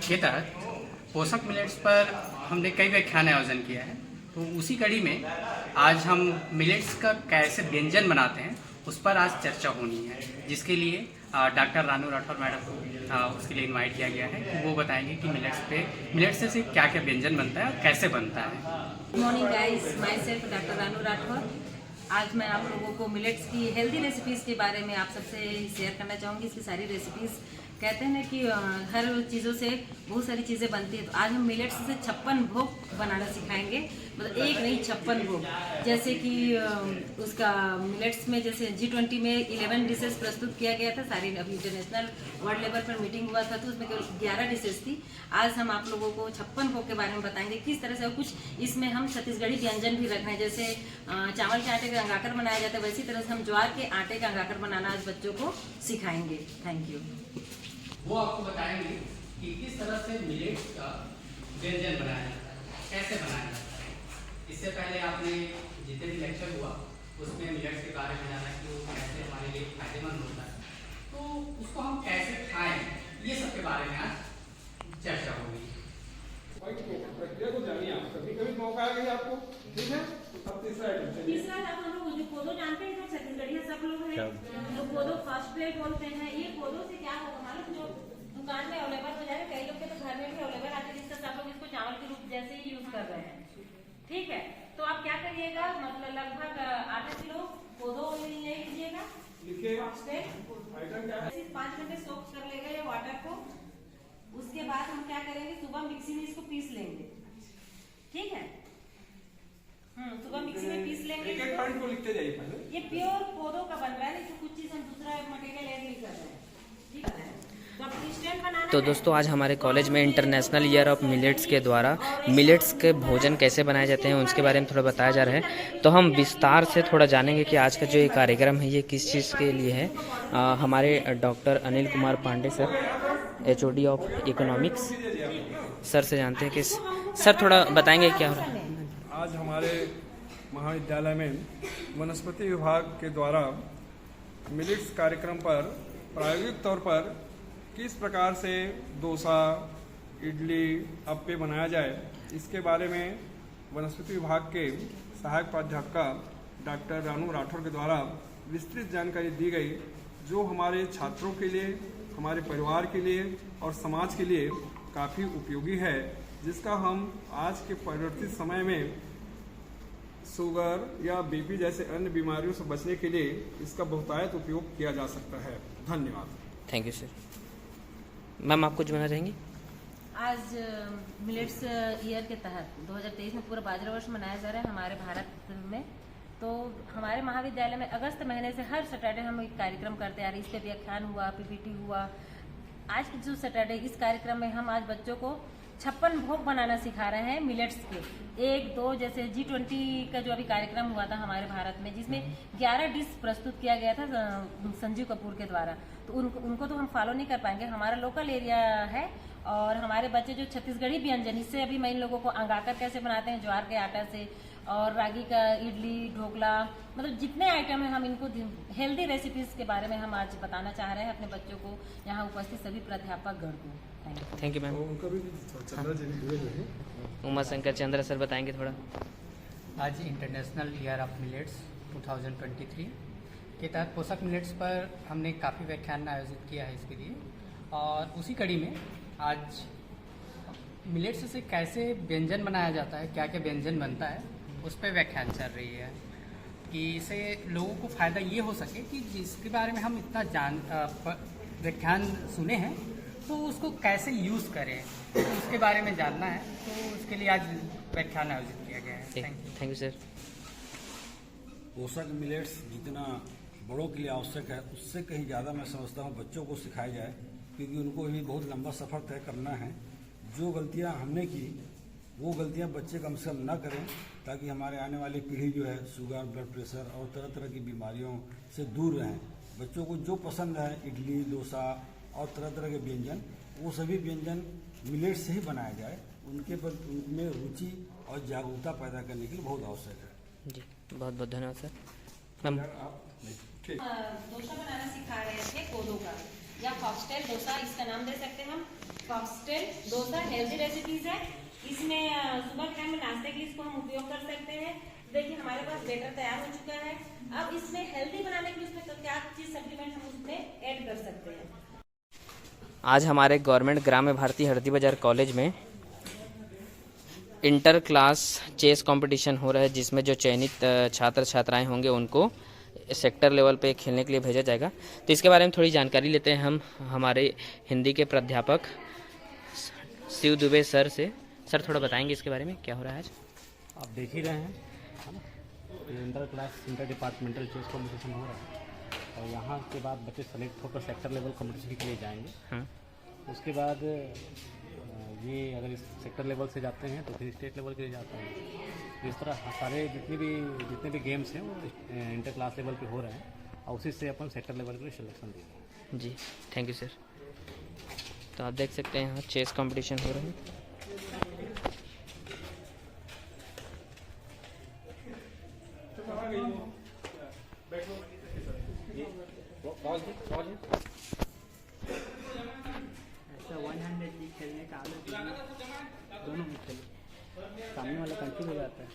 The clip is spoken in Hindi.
के तहत पोषक मिलेट्स पर हमने कई व्याख्यान आयोजन किया है। तो उसी कड़ी में आज हम मिलेट्स का कैसे व्यंजन बनाते हैं उस पर आज चर्चा होनी है, जिसके लिए डॉक्टर रानू राठौर मैडम को उसके लिए इनवाइट किया गया है कि वो बताएंगे कि मिलेट्स से क्या क्या व्यंजन बनता है और कैसे बनता है। Good morning guys, my self doctor Ranu Rathore. आज मैं आप लोगों को मिलेट्स की हेल्दी रेसिपीज़ के बारे में आप सबसे शेयर करना चाहूँगी। इसकी सारी रेसिपीज़ कहते हैं ना कि हर चीज़ों से बहुत सारी चीज़ें बनती है, तो आज हम मिलेट्स से 56 भोग बनाना सिखाएंगे। मतलब एक नहीं 56 भोग। जैसे कि उसका मिलेट्स में जैसे G20 में 11 डिशेस प्रस्तुत किया गया था। सारी अभी इंटरनेशनल वर्ल्ड लेवल पर मीटिंग हुआ था, तो उसमें केवल 11 डिशेस थी। आज हम आप लोगों को 56 भोग के बारे में बताएंगे किस तरह से। और कुछ इसमें हम छत्तीसगढ़ी व्यंजन भी रख रहे हैं, जैसे चावल के आटे का अंगाकर बनाया जाता है, वैसी तरह से हम ज्वार के आटे का अंगाकर बनाना आज बच्चों को सिखाएंगे। Thank you. वो आपको बताएंगे कि किस तरह से मिलेट्स का व्यंजन बनाया जाता है, कैसे बनाया जाता है। इससे पहले आपने जितने भी लेक्चर हुआ उसमें मिलेट्स के बारे में जाना कि वो कैसे हमारे लिए फायदेमंद होता है, तो उसको हम कैसे खाएं, ये सब के बारे में आज चर्चा होगी। प्रक्रिया को जानिए आप। कभी मौका आएगा आपको, ठीक है। अब तीसरा हम लोग जो कोदो जानते हैं, छत्तीसगढ़ी सब लोग हैं, तो कोदो फर्स्ट प्लेट बोलते हैं। ये कोदो से क्या होगा मालूम, जो दुकान में अवेलेबल हो जाएगा, कई लोग के तो घर में भी अवेलेबल आते हैं, जिसका सब लोग इसको चावल के रूप जैसे ही यूज कर रहे हैं। ठीक है, तो आप क्या करिएगा, मतलब लगभग 8 किलो कोदो ले लीजिएगा। 5 घंटे सोक कर लेगा ये वाटर को। उसके बाद हम क्या करेंगे, सुबह मिक्सी में इसको पीस लेंगे। ठीक है, सुबह मिक्सी में पीस लेंगे। एक पॉइंट को लिखते जाइए पहले। ये प्योर कोदो का बन रहा है, नहीं तो कुछ चीज हम दूसरा मटेरियल ऐड नहीं कर रहे हैं। ठीक है, तो दोस्तों आज हमारे कॉलेज में इंटरनेशनल ईयर ऑफ मिलेट्स के द्वारा मिलेट्स के भोजन कैसे बनाए जाते हैं उसके बारे में थोड़ा बताया जा रहा है। तो हम विस्तार से थोड़ा जानेंगे कि आज का जो ये कार्यक्रम है ये किस चीज़ के लिए है। हमारे doctor Anil Kumar Pandey sir, HOD of economics sir से जानते हैं कि सर थोड़ा बताएंगे क्या हो रहा है। आज हमारे महाविद्यालय में वनस्पति विभाग के द्वारा मिलेट्स कार्यक्रम पर प्रायोगिक तौर पर किस प्रकार से डोसा, इडली, अप्पे बनाया जाए, इसके बारे में वनस्पति विभाग के सहायक प्राध्यापिका डॉक्टर रानू राठौर के द्वारा विस्तृत जानकारी दी गई, जो हमारे छात्रों के लिए, हमारे परिवार के लिए और समाज के लिए काफ़ी उपयोगी है, जिसका हम आज के परिवर्तित समय में शुगर या BP जैसे अन्य बीमारियों से बचने के लिए इसका बहुतायत उपयोग किया जा सकता है। धन्यवाद। Thank you sir. मैम आप कुछ बताना चाहेंगी? आज मिलेट्स ईयर के तहत 2023 में पूरा बाजरा वर्ष मनाया जा रहा है हमारे भारत में। तो हमारे महाविद्यालय में अगस्त महीने से हर सैटरडे हम एक कार्यक्रम करते आ रहे हैं। इस पे व्याख्यान हुआ, PPT हुआ। आज के जो सैटरडे इस कार्यक्रम में हम आज बच्चों को 56 भोग बनाना सिखा रहे हैं मिलेट्स के। 1-2 जैसे G20 का जो अभी कार्यक्रम हुआ था हमारे भारत में, जिसमें 11 डिश प्रस्तुत किया गया था संजीव कपूर के द्वारा, तो उनको तो हम फॉलो नहीं कर पाएंगे। हमारा लोकल एरिया है और हमारे बच्चे जो छत्तीसगढ़ी व्यंजन, इससे अभी मैं इन लोगों को अंगाकर कैसे बनाते हैं ज्वार के आटा से, और रागी का इडली, ढोकला, मतलब जितने आइटम है हम इनको हेल्दी रेसिपीज के बारे में हम आज बताना चाह रहे हैं अपने बच्चों को, यहाँ उपस्थित सभी प्राध्यापक गण को। Thank you ma'am. Uma Shankar Chandra sir बताएंगे थोड़ा। आज इंटरनेशनल ईयर ऑफ मिलेट्स 2023 के तहत पोषक मिलेट्स पर हमने काफ़ी व्याख्यान आयोजित किया है इसके लिए, और उसी कड़ी में आज मिलेट्स से कैसे व्यंजन बनाया जाता है, क्या क्या व्यंजन बनता है, उस पर व्याख्यान चल रही है कि इससे लोगों को फ़ायदा ये हो सके कि जिसके बारे में हम इतना व्याख्यान सुने हैं तो उसको कैसे यूज़ करें, तो उसके बारे में जानना है। तो उसके लिए आज व्याख्यान आयोजित किया गया है। Thank you sir. पोषक मिलेट्स जितना बड़ों के लिए आवश्यक है, उससे कहीं ज़्यादा मैं समझता हूँ बच्चों को सिखाया जाए, क्योंकि उनको भी बहुत लंबा सफ़र तय करना है। जो गलतियाँ हमने की वो गलतियाँ बच्चे कम से कम ना करें, ताकि हमारे आने वाली पीढ़ी जो है शुगर, ब्लड प्रेशर और तरह तरह की बीमारियों से दूर रहें। बच्चों को जो पसंद है, इडली, डोसा और तरह तरह के व्यंजन, वो सभी व्यंजन मिलेट से ही बनाया जाए। उनके पर उनमें रुचि और जागरूकता पैदा करने के लिए बहुत आवश्यक है। जी बहुत बहुत धन्यवाद सर। मैम डोसा बनाना सिखा रहे थे कोदो का, या फॉक्सटेल डोसा इसका नाम दे सकते हैं हम। फॉक्सटेल डोसा हेल्दी रेसिपीज है। इसमें सुबह के टाइम में नाश्ते के लिए इसको हम उपयोग कर सकते हैं। देखिए हमारे पास बैटर तैयार हो चुका है। अब इसमें हेल्दी बनाने के लिए उसमें क्या चीज सप्लीमेंट हम उसमें ऐड कर सकते हैं। आज हमारे गवर्नमेंट ग्राम्य भारती हरदी बाजार कॉलेज में इंटर क्लास चेस कंपटीशन हो रहा है, जिसमें जो चयनित छात्र छात्राएं होंगे उनको सेक्टर लेवल पे खेलने के लिए भेजा जाएगा। तो इसके बारे में थोड़ी जानकारी लेते हैं हम हमारे हिंदी के प्राध्यापक शिव दुबे सर से। सर थोड़ा बताएंगे इसके बारे में क्या हो रहा है आज? आप देख ही रहे हैं, है ना, inter class inter departmental chess competition हो रहा है और यहाँ के बाद बच्चे सेलेक्ट होकर सेक्टर लेवल कॉम्पिटिशन के लिए जाएंगे। हाँ। उसके बाद ये अगर इस सेक्टर लेवल से जाते हैं तो फिर स्टेट लेवल के लिए जाते हैं। इस तरह सारे जितने भी गेम्स हैं वो इंटर क्लास लेवल पे हो रहे हैं और उसी से अपन सेक्टर लेवल के लिए सिलेक्शन दे रहे हैं। जी थैंक यू सर। तो आप देख सकते हैं यहाँ चेस कंपटीशन हो रहे हैं। ऐसा 100 खेलने का आदत दोनों में खेले, सामने वाला कंफ्यूज हो जाता है।